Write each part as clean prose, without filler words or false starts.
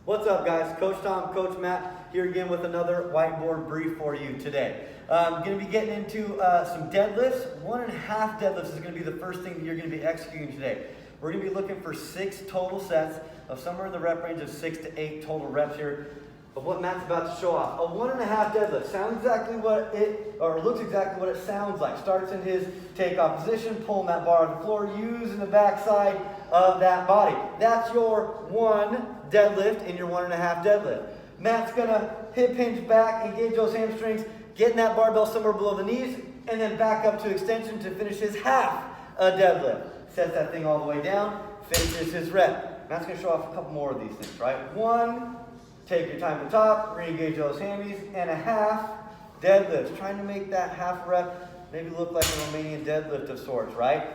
What's up, guys? Coach Tom, Coach Matt, here again with another whiteboard brief for you today. I'm going to be getting into some deadlifts. 1.5 deadlifts is going to be the first thing that you're going to be executing today. We're going to be looking for 6 total sets of somewhere in the rep range of 6 to 8 total reps here of what Matt's about to show off. A 1.5 deadlift sounds exactly what looks exactly what it sounds like. Starts in his takeoff position, pulling that bar on the floor, using the backside of that body. That's your 1 deadlift in your 1.5 deadlift. Matt's gonna hip hinge back, engage those hamstrings, getting that barbell somewhere below the knees, and then back up to extension to finish his half a deadlift. Sets that thing all the way down, finishes his rep. Matt's gonna show off a couple more of these things, right? 1, take your time to top, re-engage those hammies, and a half deadlift. Trying to make that half rep maybe look like a Romanian deadlift of sorts, right?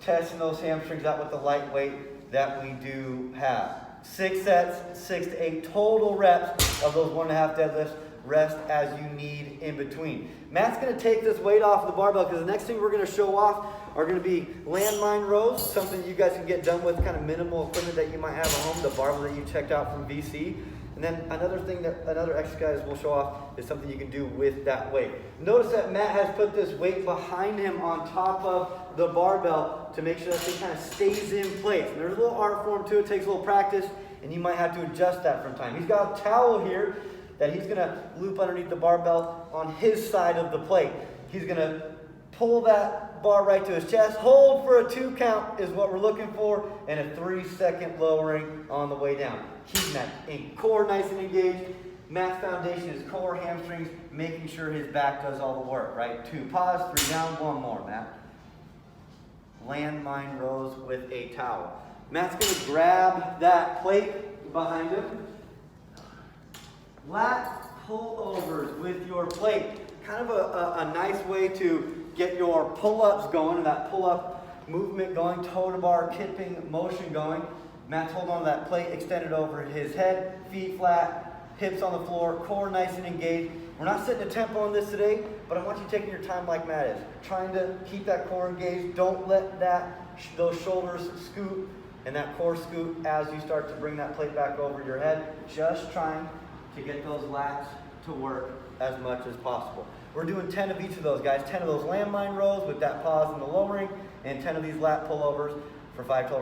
Testing those hamstrings out with the light weight that we do have. 6 sets, 6 to 8 total reps of those 1.5 deadlifts. Rest as you need in between. Matt's going to take this weight off of the barbell because the next thing we're going to show off are going to be landmine rows, something you guys can get done with kind of minimal equipment that you might have at home, the barbell that you checked out from VC. And then another exercise we'll show off is something you can do with that weight. Notice that Matt has put this weight behind him on top of the barbell to make sure that thing kind of stays in place. And there's a little art form to it, takes a little practice, and you might have to adjust that from time. He's got a towel here that he's gonna loop underneath the barbell on his side of the plate. He's gonna pull that bar right to his chest, hold for a 2 count is what we're looking for, and a 3-second lowering on the way down. Keeping that core nice and engaged. Matt's foundation is core, hamstrings, making sure his back does all the work, right? 2 pause, 3 down, 1 more, Matt. Landmine rows with a towel. Matt's gonna grab that plate behind him. Lat pullovers with your plate. Kind of a nice way to get your pull-ups going, and that pull-up movement going, toe to bar, kipping motion going. Matt's holding on to that plate, extended over his head, feet flat, hips on the floor, core nice and engaged. We're not setting a tempo on this today, but I want you taking your time like Matt is. Trying to keep that core engaged. Don't let those shoulders scoot and that core scoot as you start to bring that plate back over your head. Just trying to get those lats to work as much as possible. We're doing 10 of each of those, guys. 10 of those landmine rows with that pause and the lowering, and 10 of these lat pullovers for 5 total.